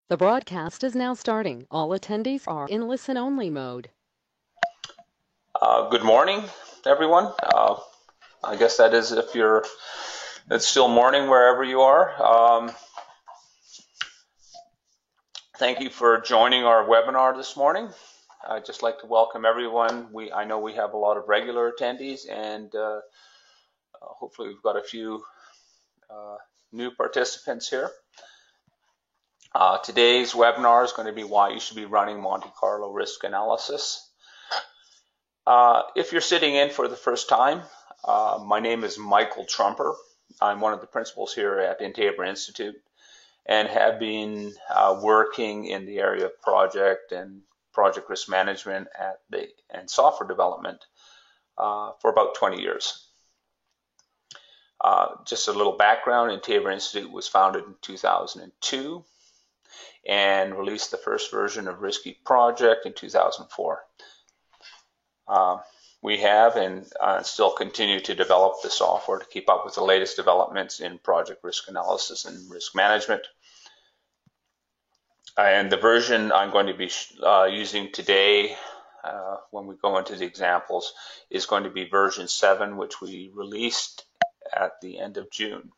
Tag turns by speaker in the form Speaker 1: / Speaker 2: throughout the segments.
Speaker 1: The broadcast is now starting. All attendees are in listen-only mode.
Speaker 2: Good morning, everyone. I guess that is if it's still morning wherever you are. Thank you for joining our webinar this morning. I'd just like to welcome everyone. I know we have a lot of regular attendees, and hopefully we've got a few new participants here. Today's webinar is going to be why you should be running Monte Carlo risk analysis. If you're sitting in for the first time, my name is Michael Trumper. I'm one of the principals here at Intabra Institute and have been working in the area of project and project risk management and software development for about 20 years. Just a little background, Intabra Institute was founded in 2002 and released the first version of Risky Project in 2004. We have and still continue to develop the software to keep up with the latest developments in project risk analysis and risk management. And the version I'm going to be using today when we go into the examples is going to be version 7, which we released at the end of June.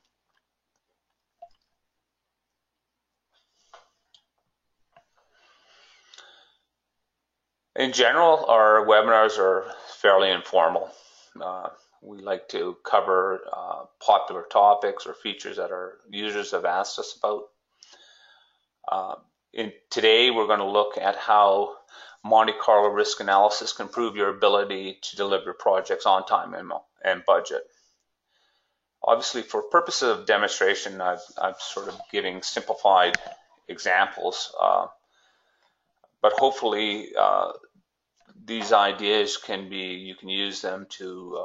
Speaker 2: In general, our webinars are fairly informal. We like to cover popular topics or features that our users have asked us about. Today, we're going to look at how Monte Carlo risk analysis can improve your ability to deliver projects on time and budget. Obviously, for purposes of demonstration, I'm sort of giving simplified examples, but hopefully these ideas you can use them to,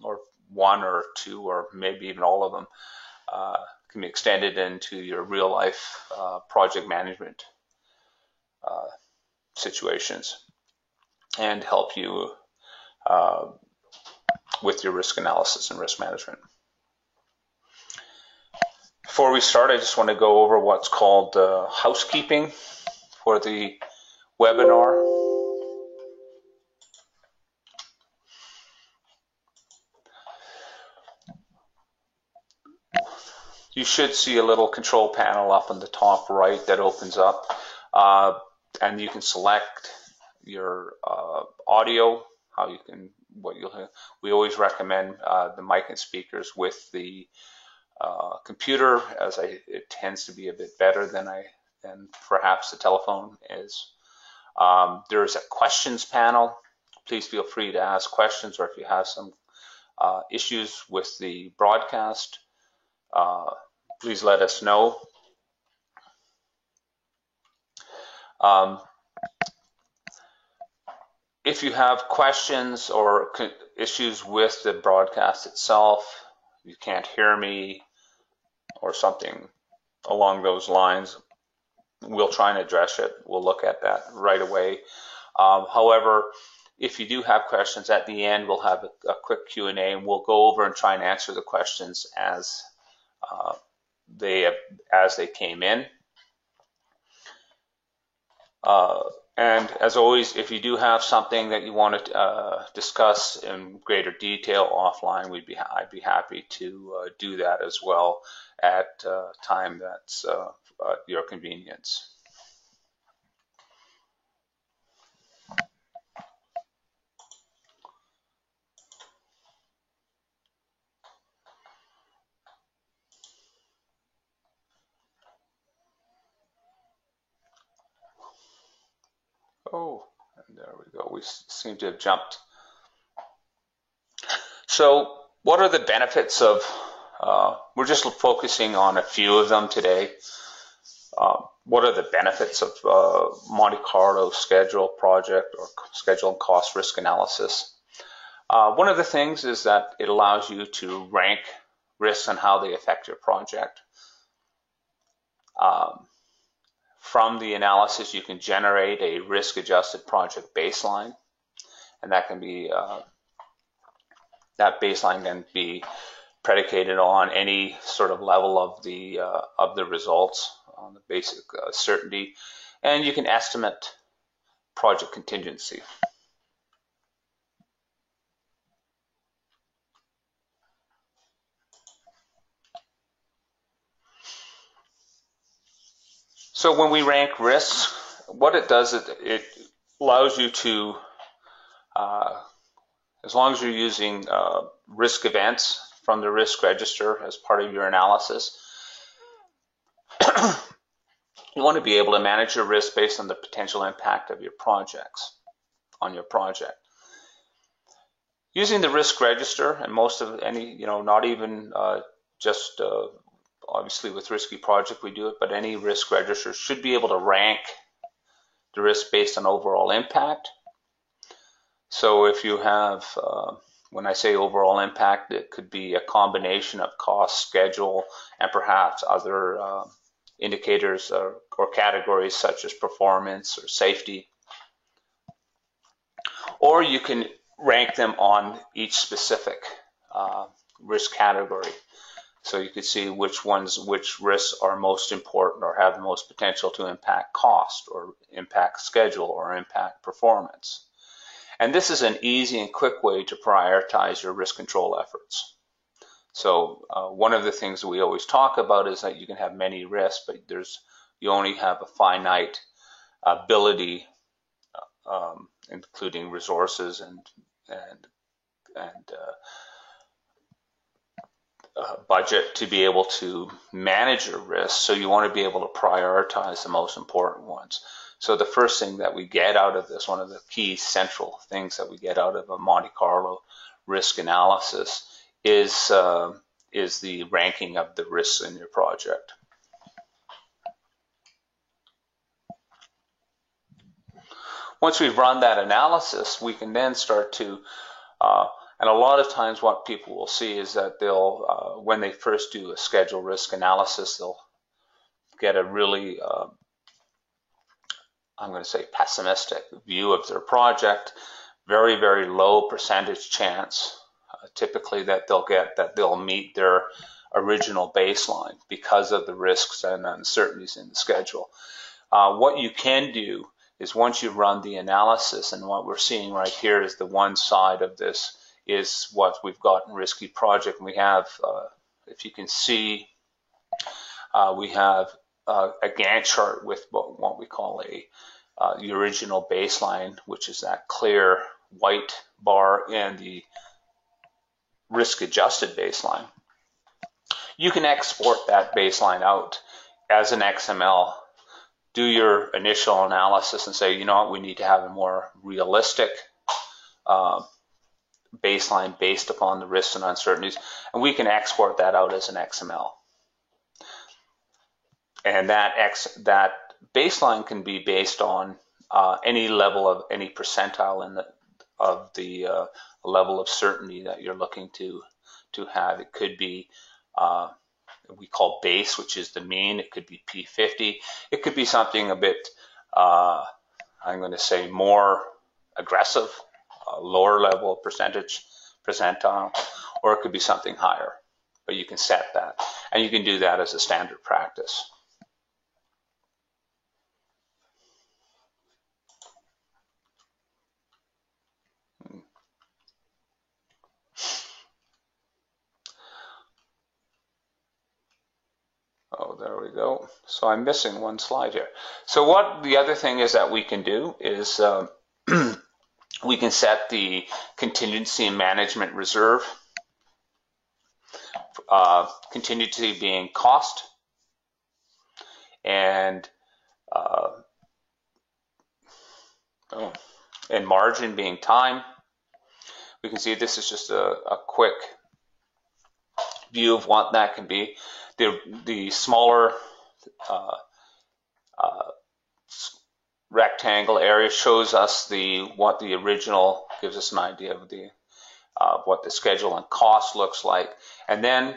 Speaker 2: or one or two, or maybe even all of them, can be extended into your real life project management situations and help you with your risk analysis and risk management. Before we start, I just want to go over what's called housekeeping for the webinar. You should see a little control panel up in the top right that opens up, and you can select your audio. We always recommend the mic and speakers with the computer, as it tends to be a bit better than perhaps the telephone is. There is a questions panel. Please feel free to ask questions, or if you have some issues with the broadcast, please let us know. If you have questions or issues with the broadcast itself, you can't hear me or something along those lines, we'll try and address it. We'll look at that right away. However, if you do have questions at the end, we'll have a quick Q&A, and we'll go over and try and answer the questions as they came in. And as always, if you do have something that you want to discuss in greater detail offline, I'd be happy to do that as well at time that's at your convenience. Oh, and there we go. We seem to have jumped. So what are the benefits of, we're just focusing on a few of them today. What are the benefits of Monte Carlo schedule, project, or schedule and cost risk analysis? One of the things is that it allows you to rank risks and how they affect your project. From the analysis, you can generate a risk-adjusted project baseline, and that can be that baseline can be predicated on any sort of level of the results on the basic certainty, and you can estimate project contingency. So when we rank risks, what it does is it allows you to, as long as you're using risk events from the risk register as part of your analysis, you want to be able to manage your risk based on the potential impact of your projects on your project. Using the risk register, and most of any, not even just obviously with risky project we do it, but any risk register should be able to rank the risk based on overall impact. So if you have, when I say overall impact, it could be a combination of cost, schedule, and perhaps other indicators or categories such as performance or safety. Or you can rank them on each specific risk category. So you can see which risks are most important or have the most potential to impact cost or impact schedule or impact performance. And this is an easy and quick way to prioritize your risk control efforts. So one of the things that we always talk about is that you can have many risks, but you only have a finite ability, including resources and budget to be able to manage your risks. So you want to be able to prioritize the most important ones. So the first thing that we get out of this, one of the key central things that we get out of a Monte Carlo risk analysis is the ranking of the risks in your project. Once we've run that analysis, we can then start to, and a lot of times what people will see is that they'll, when they first do a schedule risk analysis, they'll get a really, I'm going to say pessimistic view of their project, very, very low percentage chance, typically that they'll meet their original baseline because of the risks and uncertainties in the schedule. What you can do is once you run the analysis, and what we're seeing right here is the one side of this is what we've got in risky project. And we have, if you can see, we have a Gantt chart with what we call the original baseline, which is that clear white bar, and the risk-adjusted baseline. You can export that baseline out as an XML, do your initial analysis and say, you know what, we need to have a more realistic baseline based upon the risks and uncertainties, and we can export that out as an XML. And that baseline can be based on any level of any percentile of the level of certainty that you're looking to have. It could be we call base, which is the mean. It could be P50. It could be something a bit, I'm going to say, more aggressive, lower level percentile, or it could be something higher. But you can set that, and you can do that as a standard practice. Oh, there we go. So I'm missing one slide here. So what the other thing is that we can do is we can set the contingency management reserve, contingency being cost, and margin being time. We can see this is just a quick view of what that can be. The smaller rectangle area shows us what the original, gives us an idea of what the schedule and cost looks like. And then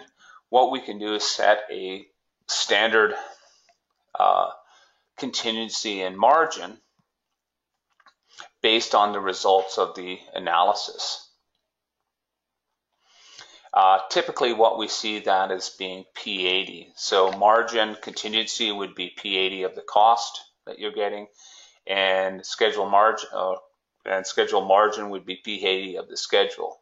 Speaker 2: what we can do is set a standard contingency and margin based on the results of the analysis. Typically what we see that as being P80. So margin contingency would be P80 of the cost that you're getting, and schedule margin would be P80 of the schedule.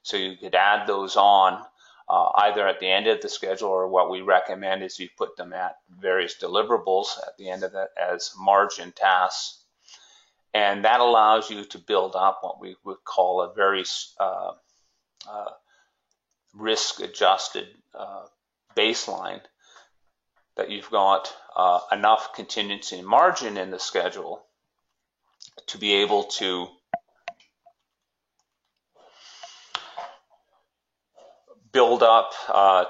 Speaker 2: So you could add those on either at the end of the schedule, or what we recommend is you put them at various deliverables at the end of that as margin tasks. And that allows you to build up what we would call a very risk-adjusted baseline, that you've got enough contingency margin in the schedule to be able to build up,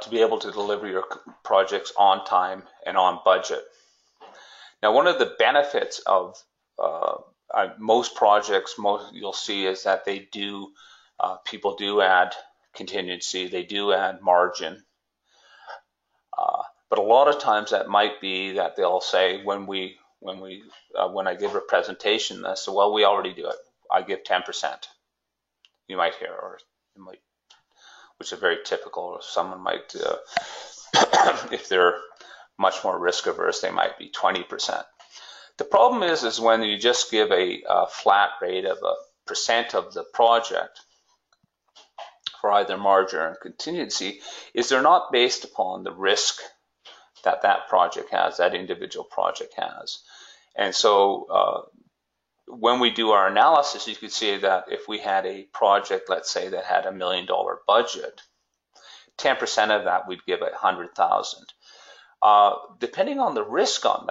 Speaker 2: to be able to deliver your projects on time and on budget. Now, one of the benefits of most projects, you'll see, is that they do, people do add contingency, they do add margin. But a lot of times that might be that they'll say when I give a presentation, they say, well, we already do it. I give 10%. You might hear, or you might, which is very typical. Someone might, if they're much more risk averse, they might be 20%. The problem is when you just give a flat rate of a percent of the project for either margin or contingency, is they're not based upon the risk that that project has, that individual project has. And so when we do our analysis, you could see that if we had a project, let's say, that had $1 million budget, 10% of that we'd give $100,000. Depending on the risk on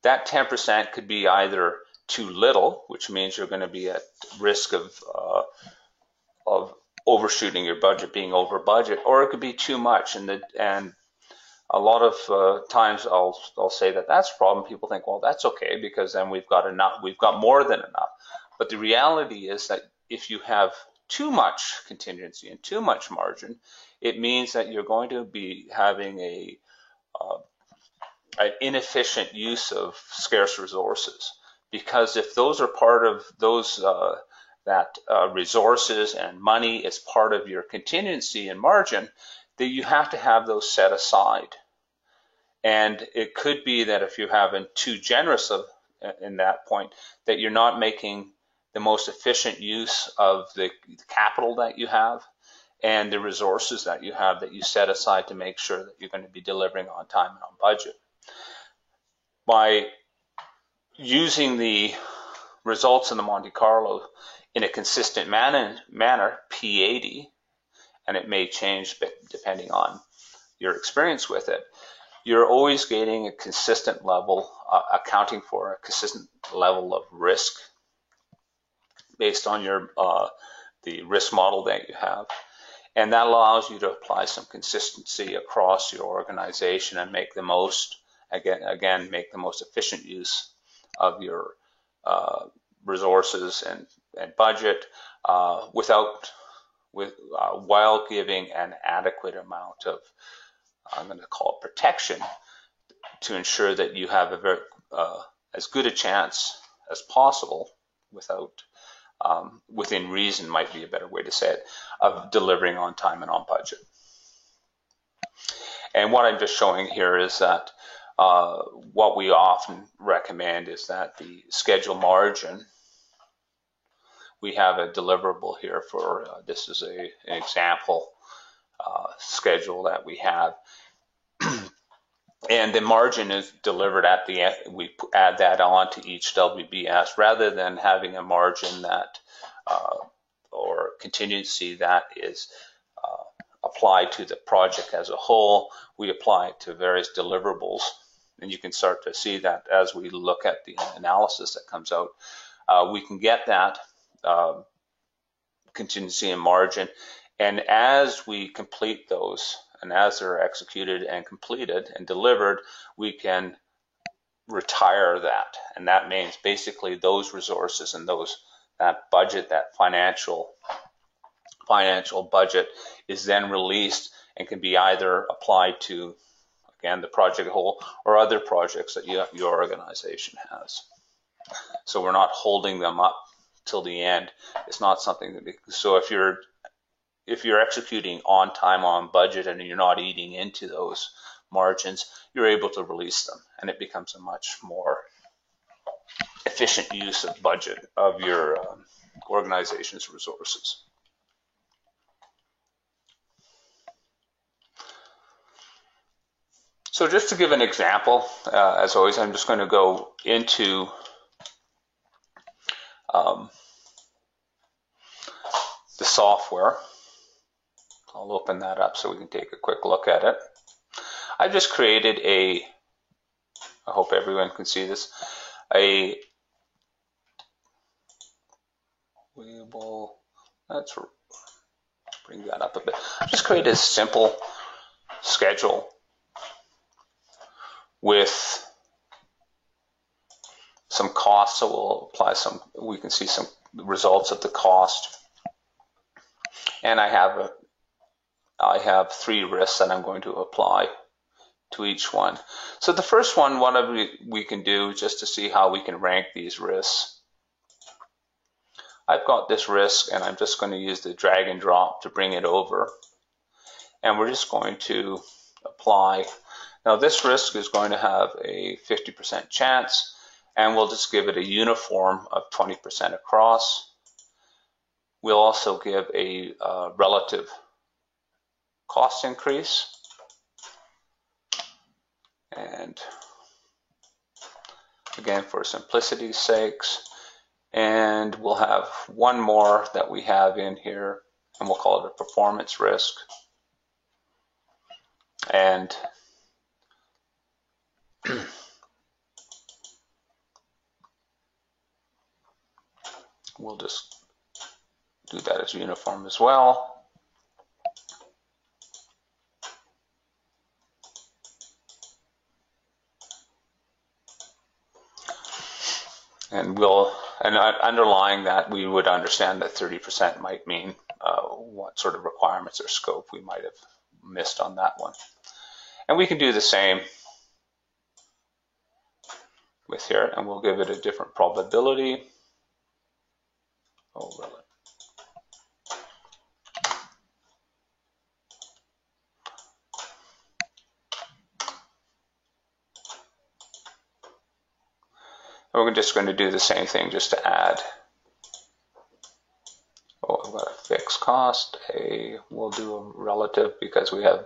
Speaker 2: that 10% could be either too little, which means you're going to be at risk of overshooting your budget, being over budget, or it could be too much. And a lot of times I'll say that that's a problem. People think, well, that's okay, because then we've got enough, we've got more than enough. But the reality is that if you have too much contingency and too much margin, it means that you're going to be having an inefficient use of scarce resources. Because if those are part of those resources and money is part of your contingency and margin, that you have to have those set aside. And it could be that if you're having too generous in that point, that you're not making the most efficient use of the capital that you have and the resources that you have that you set aside to make sure that you're going to be delivering on time and on budget. By using the results in the Monte Carlo in a consistent manner, P80, and it may change depending on your experience with it, you're always gaining a consistent level, accounting for a consistent level of risk based on your the risk model that you have. And that allows you to apply some consistency across your organization and make the most, again, make the most efficient use of your resources and budget while giving an adequate amount of, I'm going to call it, protection, to ensure that you have a very as good a chance as possible, within reason might be a better way to say it, of delivering on time and on budget. And what I'm just showing here is that what we often recommend is that the schedule margin, we have a deliverable here for, this is an example schedule that we have. And the margin is delivered at the end. We add that on to each WBS rather than having a margin that or contingency that is applied to the project as a whole. We apply it to various deliverables. And you can start to see that as we look at the analysis that comes out. We can get that contingency and margin. And as we complete those, and as they're executed and completed and delivered, we can retire that. And that means basically those resources and that budget, that financial budget, is then released and can be either applied to, again, the project whole or other projects that your organization has. So we're not holding them up till the end. It's not something that so if you're executing on time, on budget, and you're not eating into those margins, you're able to release them, and it becomes a much more efficient use of budget of your organization's resources. So just to give an example, as always, I'm just going to go into the software. I'll open that up so we can take a quick look at it. I've just created I hope everyone can see this, let's bring that up a bit. I've just created a simple schedule with some costs, so we'll apply we can see some results of the cost. And I have 3 risks that I'm going to apply to each one. So the first one, we can do just to see how we can rank these risks. I've got this risk, and I'm just going to use the drag and drop to bring it over. And we're just going to apply. Now this risk is going to have a 50% chance, and we'll just give it a uniform of 20% across. We'll also give a relative cost increase. And again, for simplicity's sakes, and we'll have one more that we have in here, and we'll call it a performance risk. And we'll just do that as uniform as well. And underlying that, we would understand that 30% might mean what sort of requirements or scope we might have missed on that one. And we can do the same with here, and we'll give it a different probability. Oh, really? We're just going to do the same thing just to add. Oh, I've got a fixed cost. We'll do a relative because we have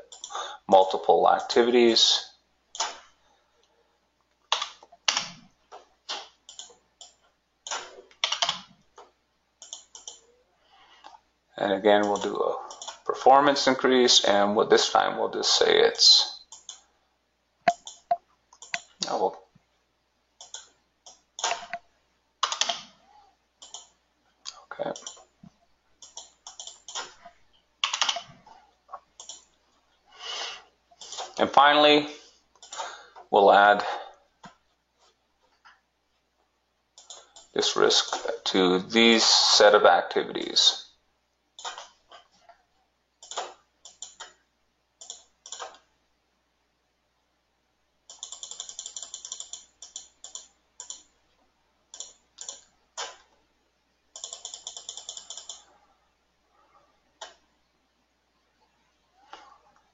Speaker 2: multiple activities. And again, we'll do a performance increase, and this time we'll just say it's, okay. And finally, we'll add this risk to these set of activities.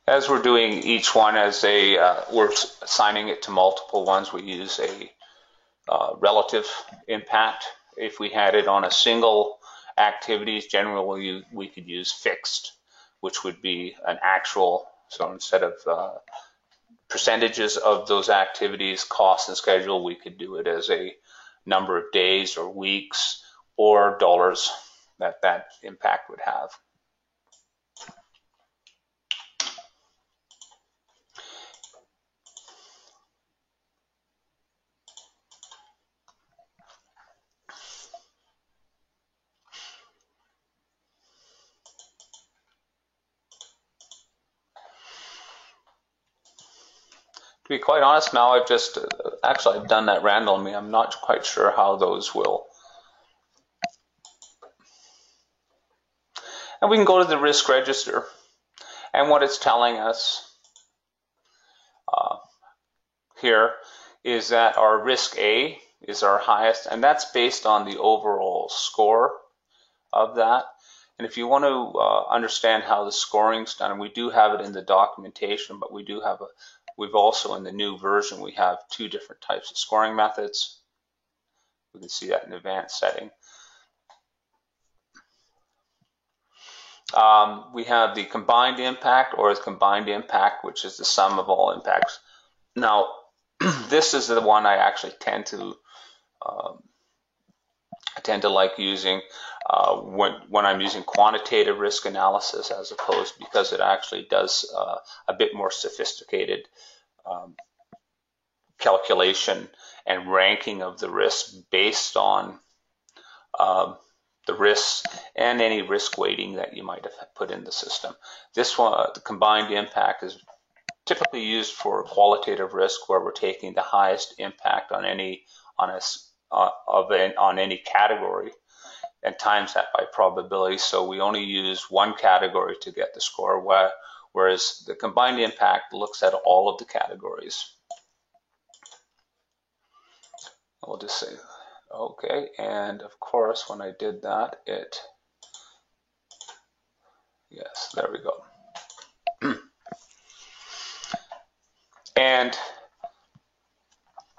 Speaker 2: As we're doing each one as we're assigning it to multiple ones, we use a relative impact. If we had it on a single activities, generally we could use fixed, which would be an actual. So instead of percentages of those activities, cost and schedule, we could do it as a number of days or weeks or dollars that impact would have. To be quite honest, now I've just I've done that randomly. I'm not quite sure how those will. And we can go to the risk register, and what it's telling us here is that our risk A is our highest, and that's based on the overall score of that. And if you want to understand how the scoring's done, and we do have it in the documentation, but we've also in the new version, we have 2 different types of scoring methods. We can see that in advanced setting. We have the combined impact, or the combined impact, which is the sum of all impacts. Now, this is the one I actually tend to like using when I'm using quantitative risk analysis, as opposed, because it actually does a bit more sophisticated calculation and ranking of the risks based on the risks and any risk weighting that you might have put in the system. This one, the combined impact, is typically used for qualitative risk, where we're taking the highest impact on any category and times that by probability. So we only use one category to get the score, whereas the combined impact looks at all of the categories. We'll just say okay, and of course when I did that, yes, there we go. And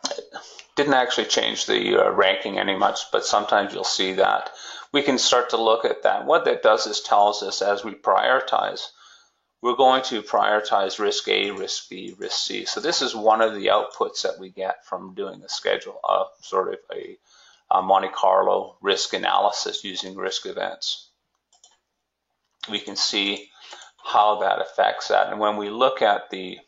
Speaker 2: it didn't actually change the ranking any much, but sometimes you'll see that. We can start to look at that. What that does is tells us, as we prioritize, we're going to prioritize risk A, risk B, risk C. So this is one of the outputs that we get from doing a schedule, sort of a Monte Carlo risk analysis using risk events. We can see how that affects that. And when we look at the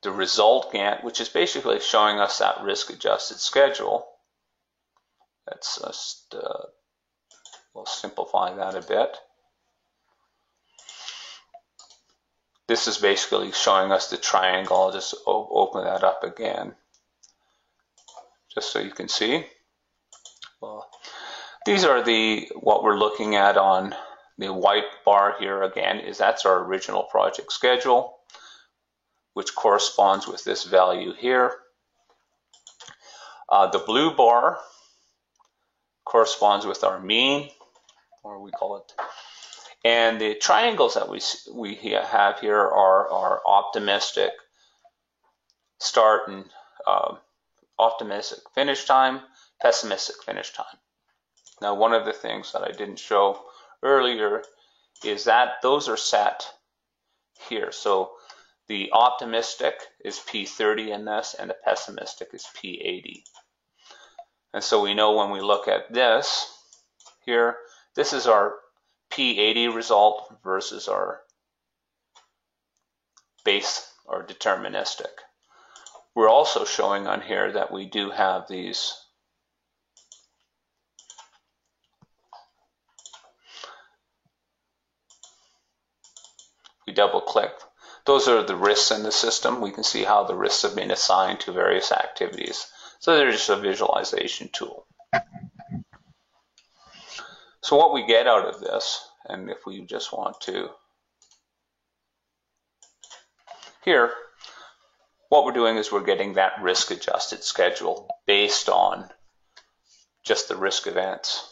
Speaker 2: result Gantt, which is basically showing us that risk-adjusted schedule, let's just we'll simplify that a bit. This is basically showing us the triangle. I'll just open that up again, just so you can see. Well, these are what we're looking at on the white bar here. Again, that's our original project schedule, which corresponds with this value here. The blue bar corresponds with our mean, or we call it. And the triangles that we have here are our optimistic start and optimistic finish time, pessimistic finish time. Now, one of the things that I didn't show earlier is that those are set here. So the optimistic is P30 in this, and the pessimistic is P80. And so we know when we look at this here, this is our P80 result versus our base or deterministic. We're also showing on here that we do have these we double click. Those are the risks in the system. We can see how the risks have been assigned to various activities. So they're just a visualization tool. So what we get out of this, and if we just want to, here, what we're doing is we're getting that risk-adjusted schedule based on just the risk events.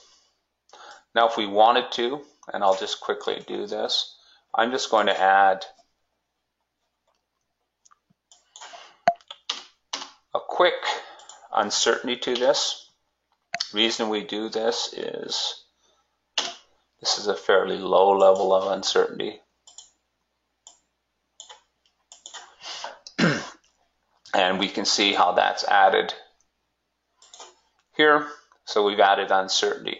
Speaker 2: Now, if we wanted to, and I'll just quickly do this, I'm just going to add a quick uncertainty to this. Reason we do this is a fairly low level of uncertainty. And we can see how that's added here. So we've added uncertainty.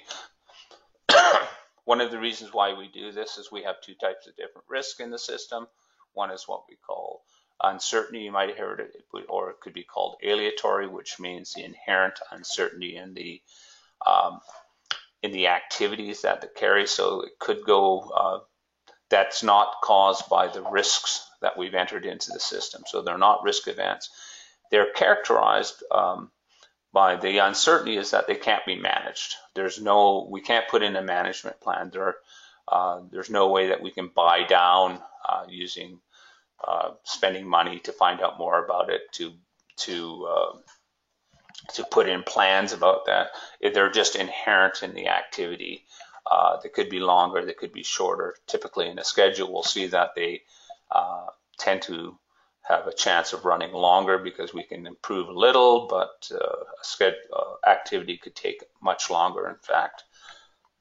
Speaker 2: One of the reasons why we do this is we have 2 types of different risk in the system. One is what we call uncertainty, you might have heard it, or it could be called aleatory, which means the inherent uncertainty in the activities that it carries. So it could go, that's not caused by the risks that we've entered into the system. So they're not risk events. They're characterized by the uncertainty is that they can't be managed. We can't put in a management plan. There's no way that we can buy down using spending money to find out more about it, to to put in plans about that. They're just inherent in the activity. They could be longer, they could be shorter. Typically in a schedule, we'll see that they tend to have a chance of running longer because we can improve a little, but a activity could take much longer. In fact,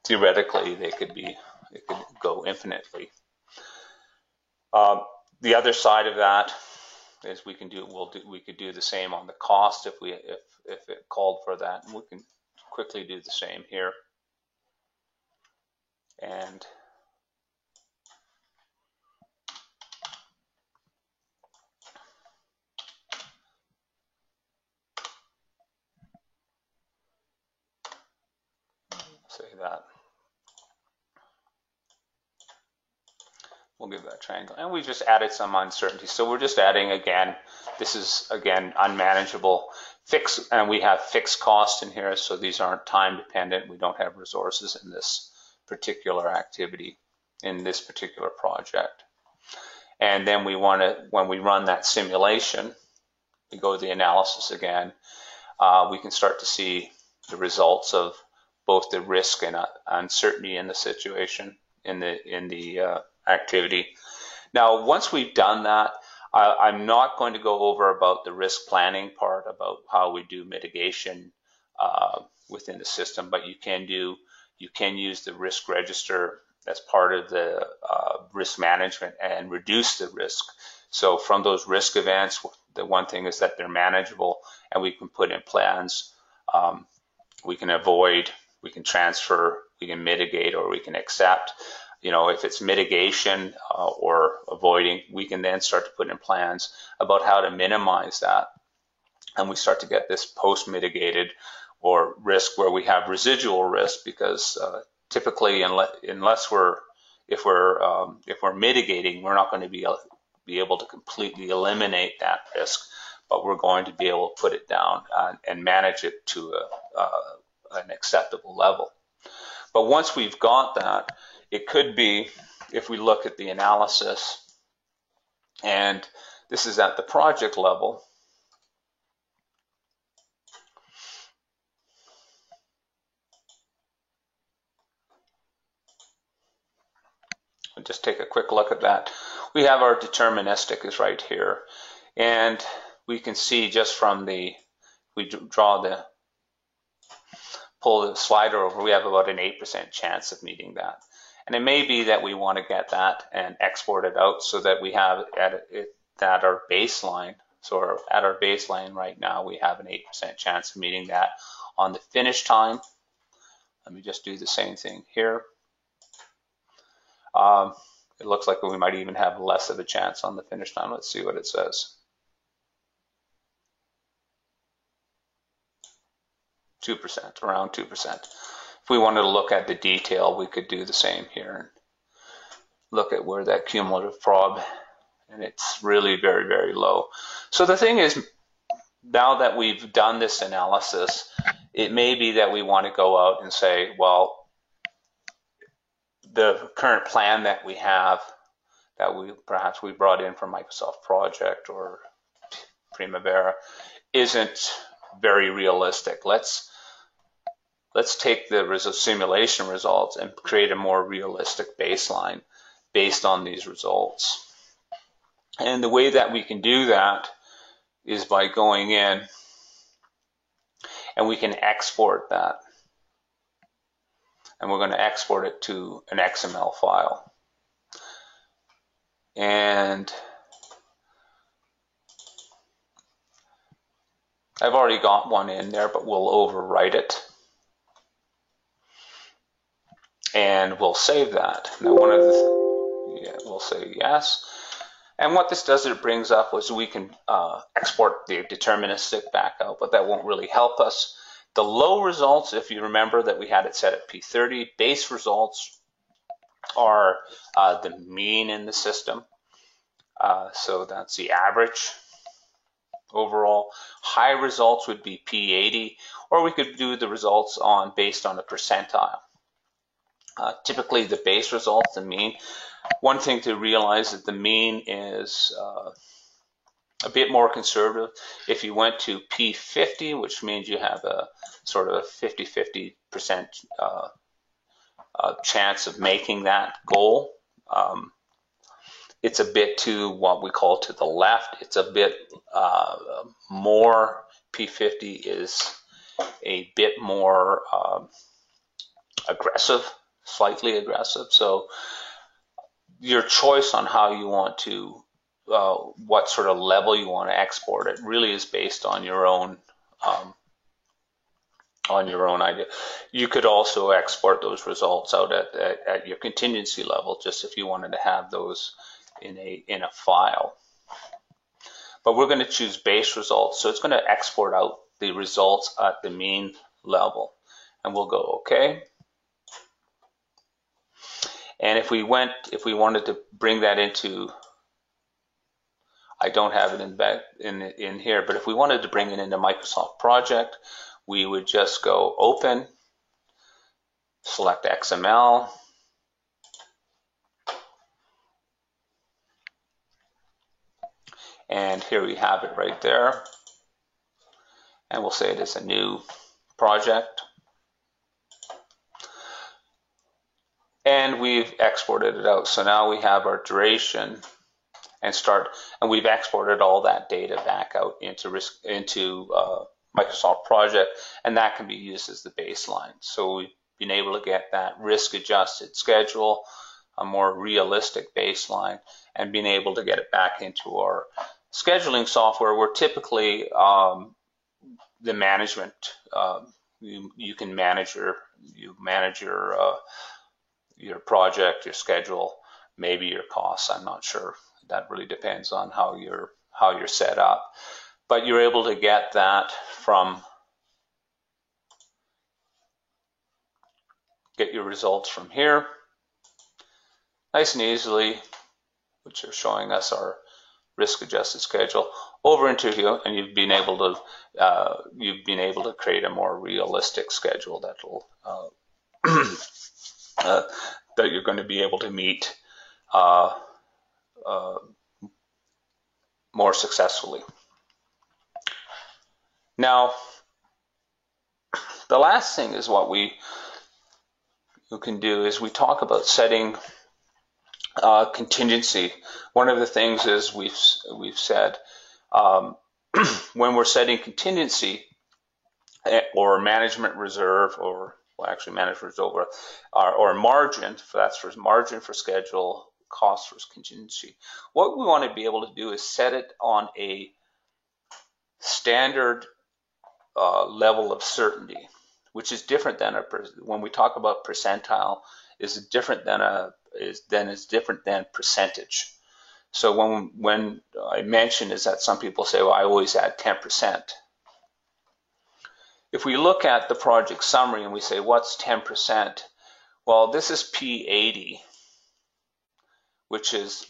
Speaker 2: theoretically, it could go infinitely. The other side of that is we could do the same on the cost if it called for that, and we can quickly do the same here. And say that. We'll give that triangle. And we just added some uncertainty. So we're just adding, again, this is, again, unmanageable. And we have fixed costs in here, so these aren't time dependent. We don't have resources in this particular activity, in this particular project. And then we want to, when we run that simulation, we go to the analysis again, we can start to see the results of both the risk and uncertainty in the situation, in the activity. Now, once we've done that, I'm not going to go over about the risk planning part, about how we do mitigation within the system, but you can use the risk register as part of the risk management and reduce the risk. So from those risk events, the one thing is that they're manageable, and we can put in plans. We can avoid, we can transfer, we can mitigate, or we can accept. If it's mitigation or avoiding, we can then start to put in plans about how to minimize that. And we start to get this post-mitigated or risk where we have residual risk, because typically, if we're mitigating, we're not going to be able to completely eliminate that risk, but we're going to be able to put it down and manage it to an acceptable level. But once we've got that, it could be, if we look at the analysis, and this is at the project level, and just take a quick look at that. We have our deterministic is right here, and we can see just from pull the slider over, we have about an 8% chance of meeting that. And it may be that we want to get that and export it out so that we have it at our baseline. So at our baseline right now, we have an 8% chance of meeting that. On the finish time, let me just do the same thing here. It looks like we might even have less of a chance on the finish time. Let's see what it says. 2%, around 2%. If we wanted to look at the detail, we could do the same here and look at where that cumulative prob, and it's really very, very low. So the thing is, now that we've done this analysis, it may be that we want to go out and say, well, the current plan that we have, that perhaps we brought in from Microsoft Project or Primavera, isn't very realistic. Let's take the simulation results and create a more realistic baseline based on these results. And the way that we can do that is by going in, and we can export that. And we're going to export it to an XML file. And I've already got one in there, but we'll overwrite it. And we'll save that. Now we'll say yes. And what this does is it brings up is we can export the deterministic back out, but that won't really help us. The low results, if you remember that we had it set at P30, base results are the mean in the system. So that's the average overall. High results would be P80, or we could do the results based on a percentile. Typically the base results, the mean. One thing to realize is that the mean is a bit more conservative. If you went to P50, which means you have a sort of a 50-50% chance of making that goal, it's a bit to what we call to the left. It's a bit more. P50 is a bit more aggressive, slightly aggressive. So your choice on how you want to, what sort of level you want to export it, really is based on your own idea. You could also export those results out at your contingency level, just if you wanted to have those in a file. But we're going to choose base results, so it's going to export out the results at the mean level, and we'll go OK. And if we wanted to bring that into, I don't have it in here, but if we wanted to bring it into Microsoft Project, we would just go Open, select XML, and here we have it right there. And we'll say it is a new project. And we've exported it out. So now we have our duration and we've exported all that data back out into Microsoft Project, and that can be used as the baseline. So we've been able to get that risk-adjusted schedule, a more realistic baseline, and being able to get it back into our scheduling software where typically the management, you can manage your project, your schedule, maybe your costs. I'm not sure. That really depends on how you're set up. But you're able to get that get your results from here nice and easily, which are showing us our risk-adjusted schedule, over into here, and you've been able to create a more realistic schedule that'll that you're going to be able to meet more successfully. Now, the last thing is what we can do is we talk about setting contingency. One of the things is we've said when we're setting contingency or management reserve, or well, actually management reserve, or margin, that's for margin for schedule, cost for contingency. What we want to be able to do is set it on a standard level of certainty, which is different than when we talk about percentile, is different than percentage. So when I mentioned is that some people say, well, I always add 10%. If we look at the project summary and we say, what's 10%? Well, this is P80, which is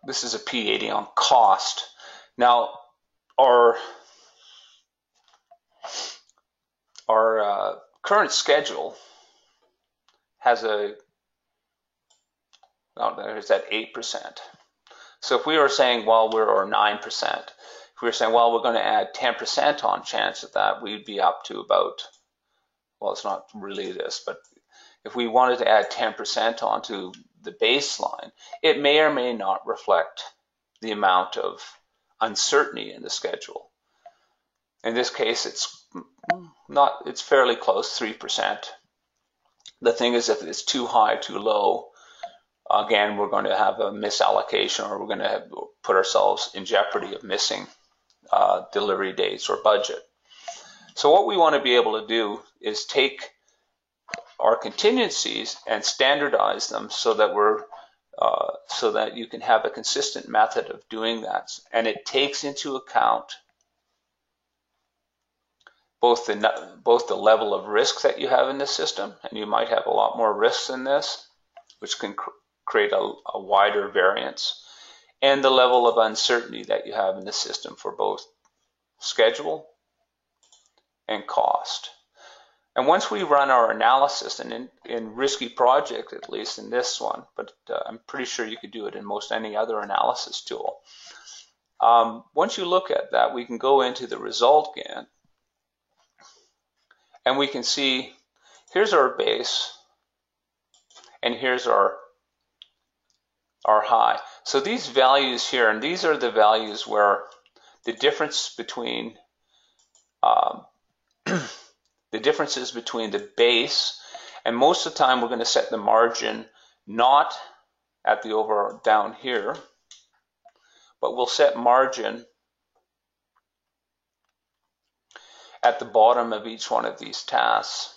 Speaker 2: this is a P80 on cost. Now, our current schedule has there's that 8%. So if we were saying, well, or 9%, if we were saying, well, we're going to add 10% on chance of that, we'd be up to about, well, it's not really this, but if we wanted to add 10% onto the baseline, it may or may not reflect the amount of uncertainty in the schedule. In this case, it's fairly close, 3%. The thing is, if it's too high, too low, again, we're going to have a misallocation, or we're going to put ourselves in jeopardy of missing delivery dates or budget. So what we want to be able to do is take our contingencies and standardize them so that you can have a consistent method of doing that, and it takes into account both the level of risk that you have in the system, and you might have a lot more risks in this, which can create a wider variance, and the level of uncertainty that you have in the system for both schedule and cost. And once we run our analysis, and in risky project, at least in this one, but I'm pretty sure you could do it in most any other analysis tool. Once you look at that, we can go into the result GAN, and we can see here's our base, and here's our high. So these values here, and these are the values where the difference between the differences between the base, and most of the time we're going to set the margin not at the over down here, but we'll set margin at the bottom of each one of these tasks.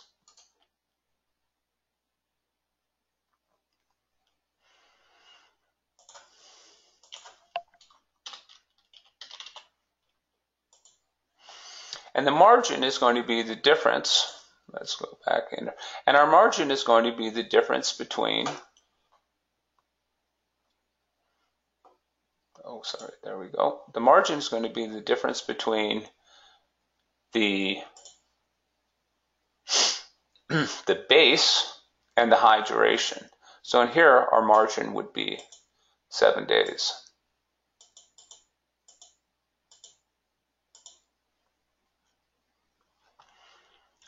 Speaker 2: And the margin is going to be the difference. Let's go back in. And our margin is going to be the difference between, oh, sorry, there we go. The margin is going to be the difference between the base and the high duration. So in here, our margin would be 7 days.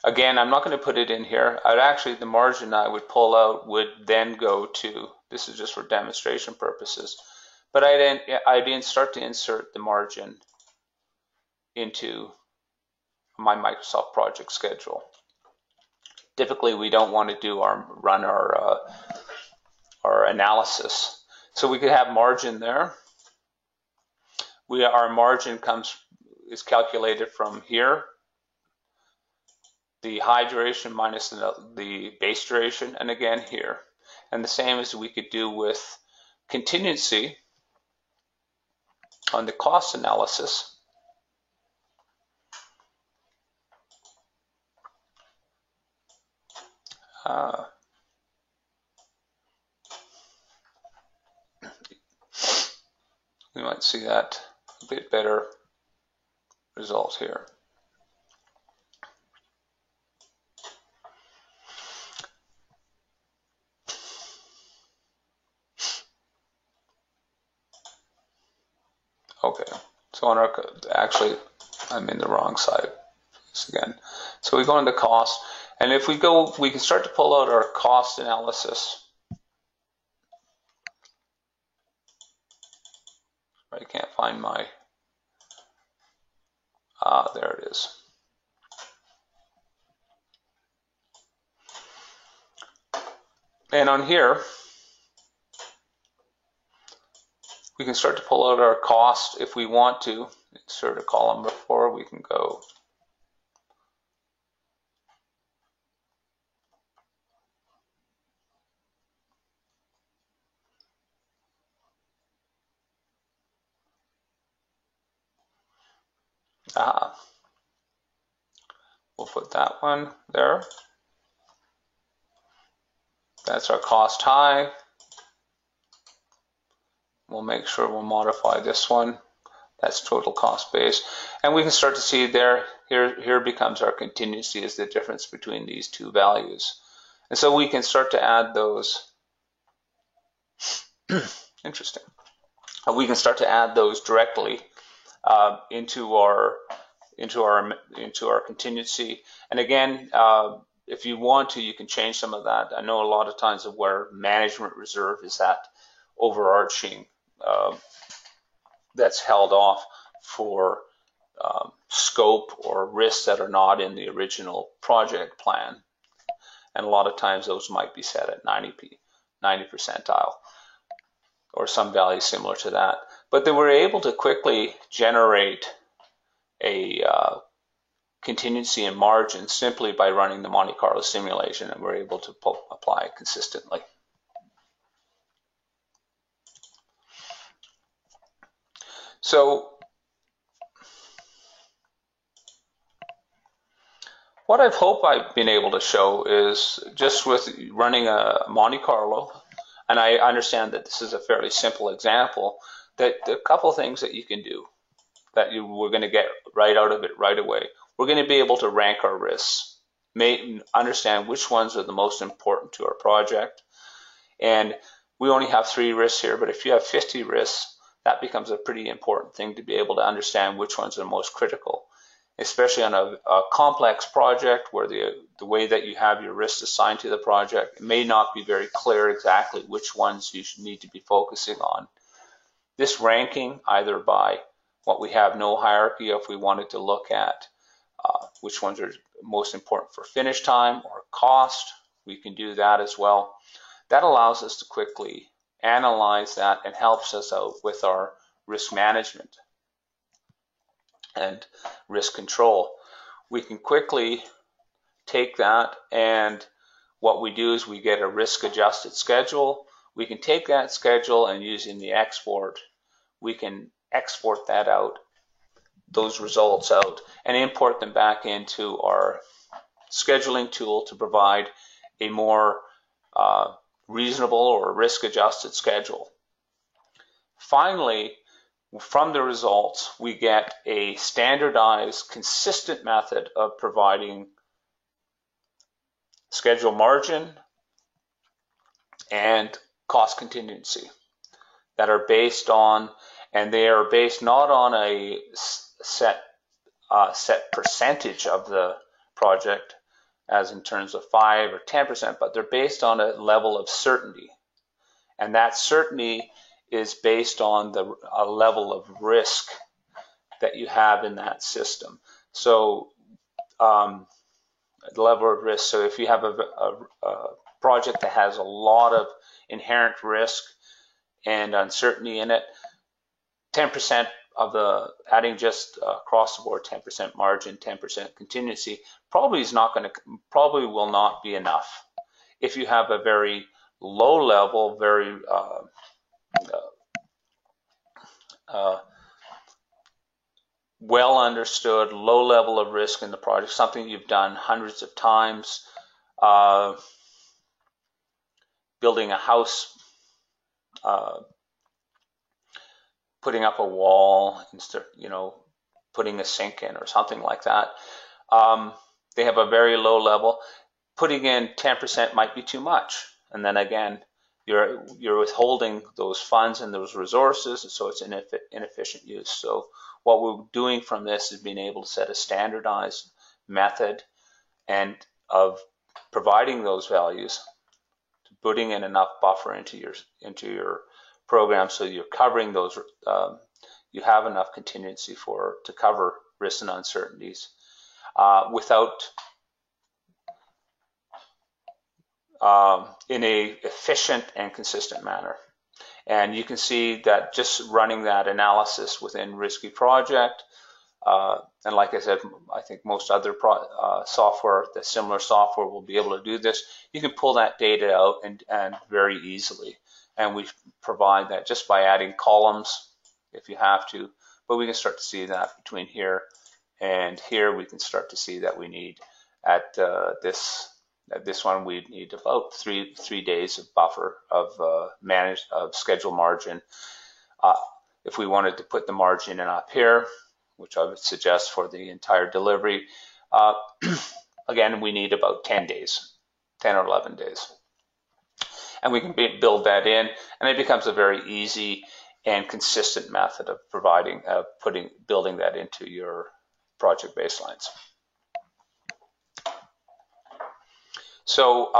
Speaker 2: Again, I'm not going to put it in here. The margin I would pull out would then go to, this is just for demonstration purposes, but I'd start to insert the margin into my Microsoft project schedule. Typically, we don't want to run our analysis. So we could have margin there. Our margin is calculated from here, the high duration minus the base duration, and again here. And the same as we could do with contingency on the cost analysis. We might see that a bit better result here. Okay, so on our, actually, I'm in the wrong side again. So we go into cost, and if we can start to pull out our cost analysis. I can't find my, there it is. And on here, we can start to pull out our cost if we want to. Insert a column before we can go. We'll put that one there. That's our cost high. We'll make sure we'll modify this one. That's total cost base. And we can start to see there, here becomes our contingency as the difference between these two values. And so we can start to add those. Interesting. We can start to add those directly into our contingency. And again, if you want to, you can change some of that. I know a lot of times of where management reserve is that overarching that's held off for scope or risks that are not in the original project plan. And a lot of times those might be set at 90 percentile or some value similar to that. But they were able to quickly generate a contingency and margin simply by running the Monte Carlo simulation, and we're able to apply it consistently. So what I hope I've been able to show is just with running a Monte Carlo, and I understand that this is a fairly simple example, that a couple of things that you can do that we're going to get right out of it right away. We're going to be able to rank our risks. understand which ones are the most important to our project. And we only have 3 risks here, but if you have 50 risks, that becomes a pretty important thing to be able to understand which ones are most critical, especially on a complex project where the way that you have your risks assigned to the project, it may not be very clear exactly which ones you should need to be focusing on. This ranking, either by what we have, no hierarchy, if we wanted to look at which ones are most important for finish time or cost, we can do that as well. That allows us to quickly analyze that and helps us out with our risk management and risk control. We can quickly take that, and what we do is we get a risk adjusted schedule. We can take that schedule, and using the export, we can export that out, those results out, and import them back into our scheduling tool to provide a more reasonable or risk adjusted schedule. Finally, from the results, we get a standardized, consistent method of providing schedule margin and cost contingency that are based on, and they are based not on a set percentage of the project, as in terms of 5 or 10%, but they're based on a level of certainty. And that certainty is based on a level of risk that you have in that system. So the level of risk, so if you have a project that has a lot of inherent risk and uncertainty in it, 10% of adding just across the board 10% margin, 10% contingency probably will not be enough. If you have a very low level, very well understood low level of risk in the project, something you've done hundreds of times, building a house, putting up a wall, instead, putting a sink in or something like that. They have a very low level. Putting in 10% might be too much, and then again, you're withholding those funds and those resources, so it's inefficient use. So what we're doing from this is being able to set a standardized method and of providing those values, putting in enough buffer into your program so you're covering those. You have enough contingency to cover risks and uncertainties without in a efficient and consistent manner. And you can see that just running that analysis within Risky Project, and like I said, I think most other software, the similar software, will be able to do this. You can pull that data out and very easily. And we provide that just by adding columns if you have to, but we can start to see that between here and here, we can start to see that we need at this one, we need about three days of buffer of schedule margin. If we wanted to put the margin in up here, which I would suggest for the entire delivery, again, we need about 10 or 11 days. And we can build that in, and it becomes a very easy and consistent method of building that into your project baselines. So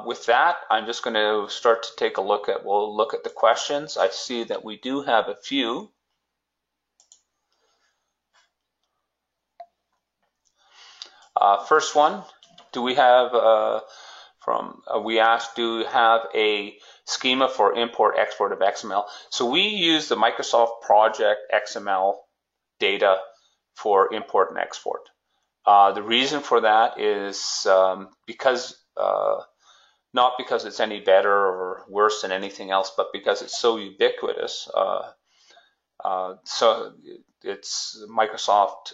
Speaker 2: with that, I'm just going to start to take a look at, we'll look at the questions. I see that we do have a few. First one, do we have, we asked, do you have a schema for import export of XML? So we use the Microsoft Project XML data for import and export. The reason for that is because not because it's any better or worse than anything else, but because it's so ubiquitous. So it's Microsoft,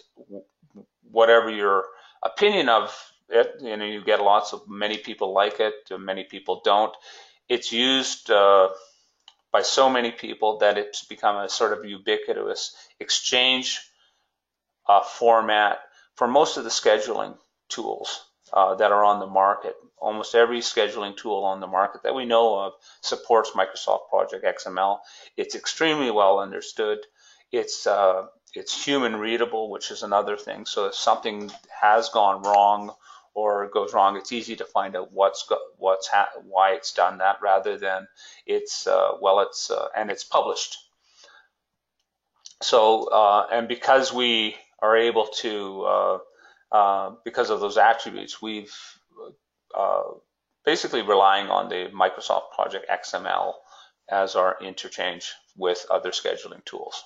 Speaker 2: whatever your opinion of it, you get many people like it, many people don't. It's used by so many people that it's become a sort of ubiquitous exchange format for most of the scheduling tools that are on the market. Almost every scheduling tool on the market that we know of supports Microsoft Project XML. It's extremely well understood. It's human readable, which is another thing. So if something has gone wrong or goes wrong, it's easy to find out why it's done that, rather than and it's published. So and because we are able to because of those attributes, we've basically relying on the Microsoft Project XML as our interchange with other scheduling tools.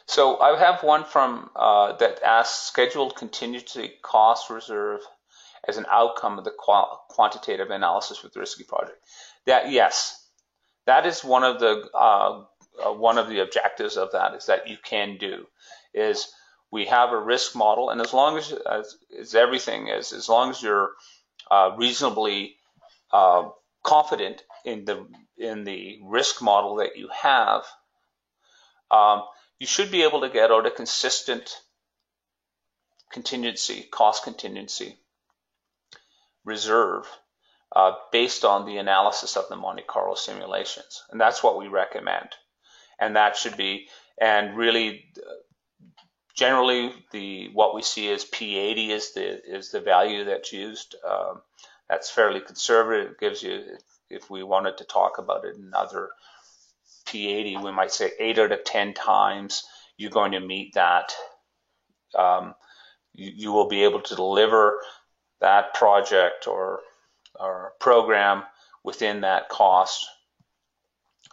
Speaker 2: So I have one from that asks, scheduled contingency cost reserve as an outcome of the quantitative analysis with risky project. That, yes, that is one of the objectives of that, is that you can do is we have a risk model, and as long as everything is, as long as you're reasonably confident in the risk model that you have, you should be able to get out a consistent cost contingency reserve based on the analysis of the Monte Carlo simulations. And that's what we recommend. And that should be, and really generally what we see is P80 is the value that's used. That's fairly conservative. It gives you, if we wanted to talk about it in other P80, we might say 8 out of 10 times you're going to meet that. You will be able to deliver that project or program within that cost,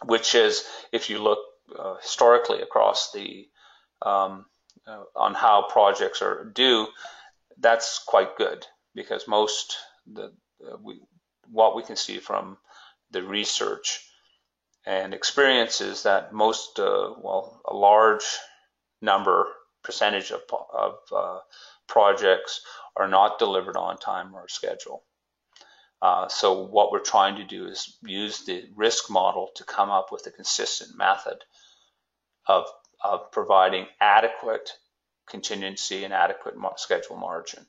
Speaker 2: which is, if you look historically across the on how projects are due, that's quite good, because what we can see from the research and experience is that most, a large percentage of projects are not delivered on time or schedule. So what we're trying to do is use the risk model to come up with a consistent method of providing adequate contingency and adequate schedule margin.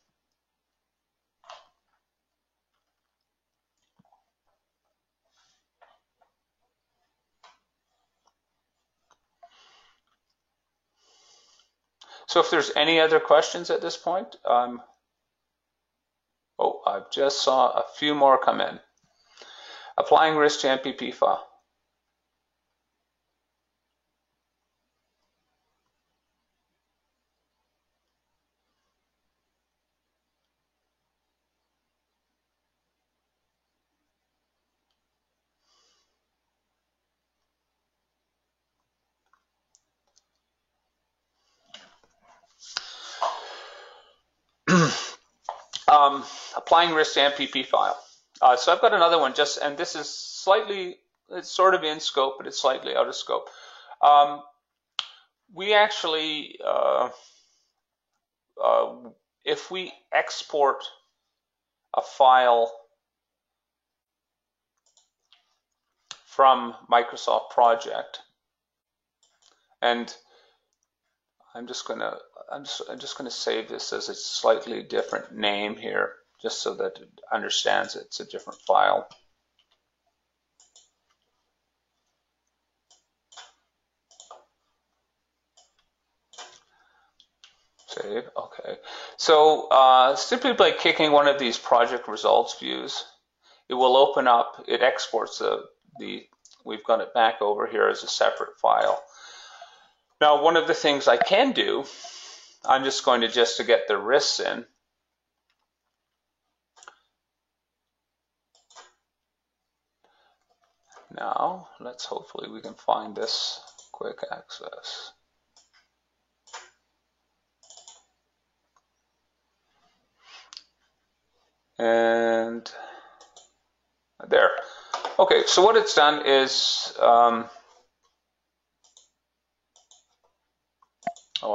Speaker 2: So if there's any other questions at this point, oh, I just saw a few more come in. Applying risk to MPP file. Applying risk to MPP file. So I've got another one, and this is it's sort of in scope, but it's slightly out of scope. We actually, if we export a file from Microsoft Project, and I'm just gonna save this as a slightly different name here, just so that it understands it's a different file. Save, okay. So simply by clicking one of these project results views, it will open up, it exports we've got it back over here as a separate file. Now, one of the things I can do, I'm just going to to get the risks in. Now, hopefully we can find this quick access. And there. Okay, so what it's done is, I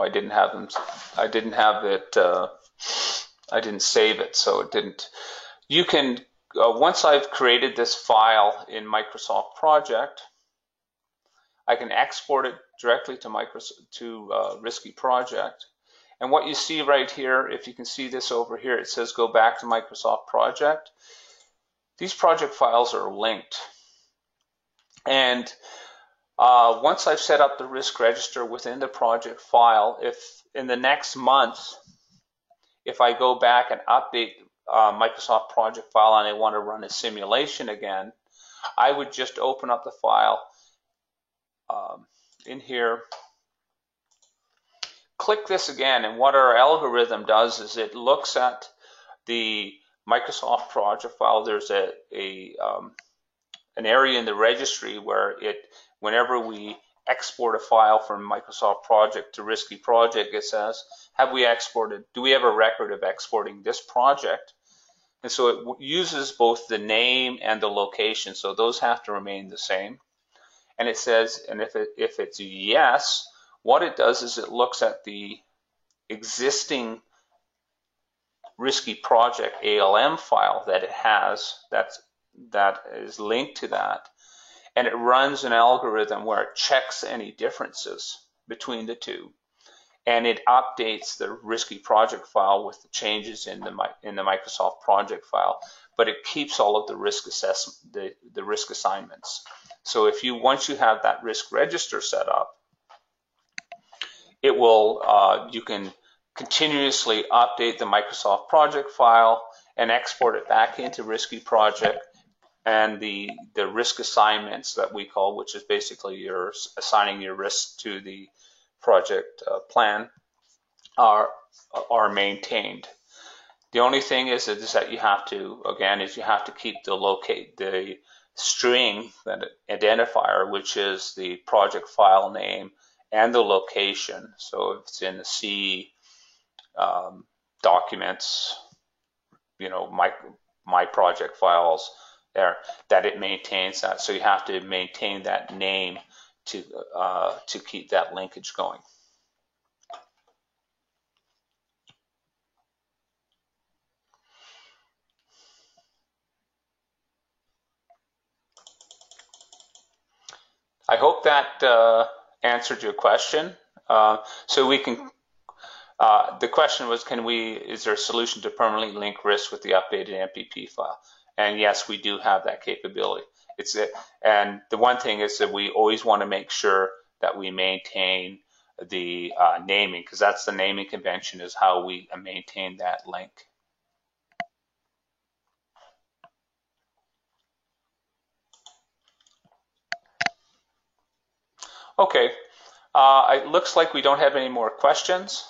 Speaker 2: didn't save it, so it didn't. You can once I've created this file in Microsoft Project, I can export it directly to Risky Project. And what you see right here, if you can see this over here, it says go back to Microsoft Project. These project files are linked. And once I've set up the risk register within the project file, if in the next month, if I go back and update Microsoft project file and I want to run a simulation again, I would just open up the file in here, click this again, and what our algorithm does is it looks at the Microsoft project file. There's an area in the registry where whenever we export a file from Microsoft Project to Risky Project, it says, have we exported, do we have a record of exporting this project? And so it uses both the name and the location, so those have to remain the same. And it says, and if it's a yes, what it does is it looks at the existing Risky Project ALM file that it has, that is linked to that, and it runs an algorithm where it checks any differences between the two, and it updates the Risky Project file with the changes in the Microsoft Project file, but it keeps all of the risk assessment, the risk assignments. So if once you have that risk register set up, it will you can continuously update the Microsoft Project file and export it back into Risky Project, and the risk assignments that we call, which is basically you're assigning your risk to the project plan, are maintained. The only thing is that you have to, again, you have to keep the string, that identifier, which is the project file name and the location. So if it's in the C documents, my project files there, that it maintains that. So you have to maintain that name to keep that linkage going. I hope that answered your question. So we can. The question was, is there a solution to permanently link risk with the updated MPP file? And yes, we do have that capability. And the one thing is that we always want to make sure that we maintain the naming, because that's the naming convention, is how we maintain that link. Okay, it looks like we don't have any more questions.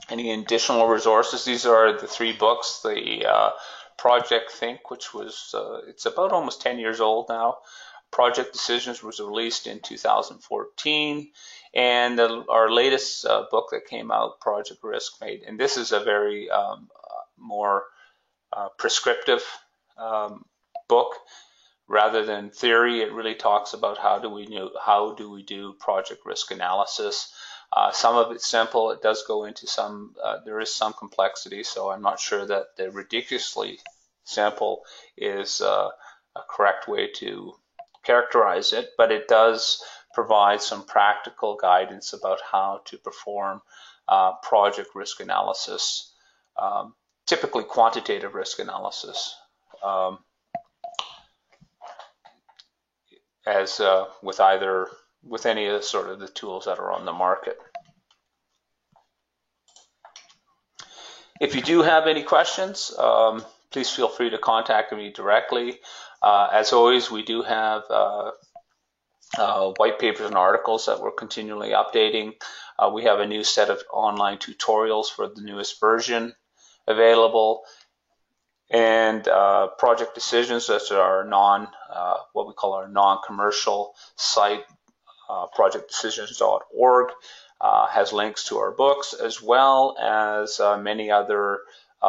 Speaker 2: Any additional resources? These are the 3 books. The Project Think, which was, it's about almost 10 years old now. Project Decisions was released in 2014. And our latest book that came out, Project Risk Mate. And this is a very more prescriptive book. Rather than theory, it really talks about how do we do project risk analysis. Some of it's simple. It does go into there is some complexity, so I'm not sure that the ridiculously simple is a correct way to characterize it, but it does provide some practical guidance about how to perform project risk analysis, typically quantitative risk analysis, as with any of the sort of the tools that are on the market. If you do have any questions, please feel free to contact me directly. As always, we do have white papers and articles that we're continually updating. We have a new set of online tutorials for the newest version available. And Project Decisions, that's our what we call our non-commercial site, projectdecisions.org, has links to our books, as well as many other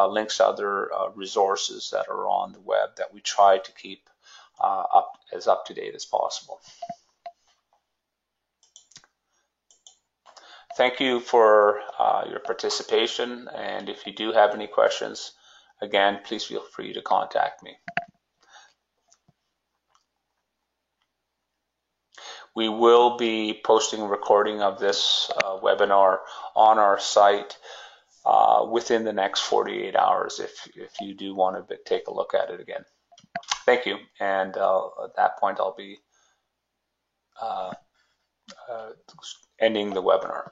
Speaker 2: links to other resources that are on the web that we try to keep as up to date as possible. Thank you for your participation, and if you do have any questions, again, please feel free to contact me. We will be posting a recording of this webinar on our site within the next 48 hours if you do want to take a look at it again. Thank you, and at that point I'll be ending the webinar.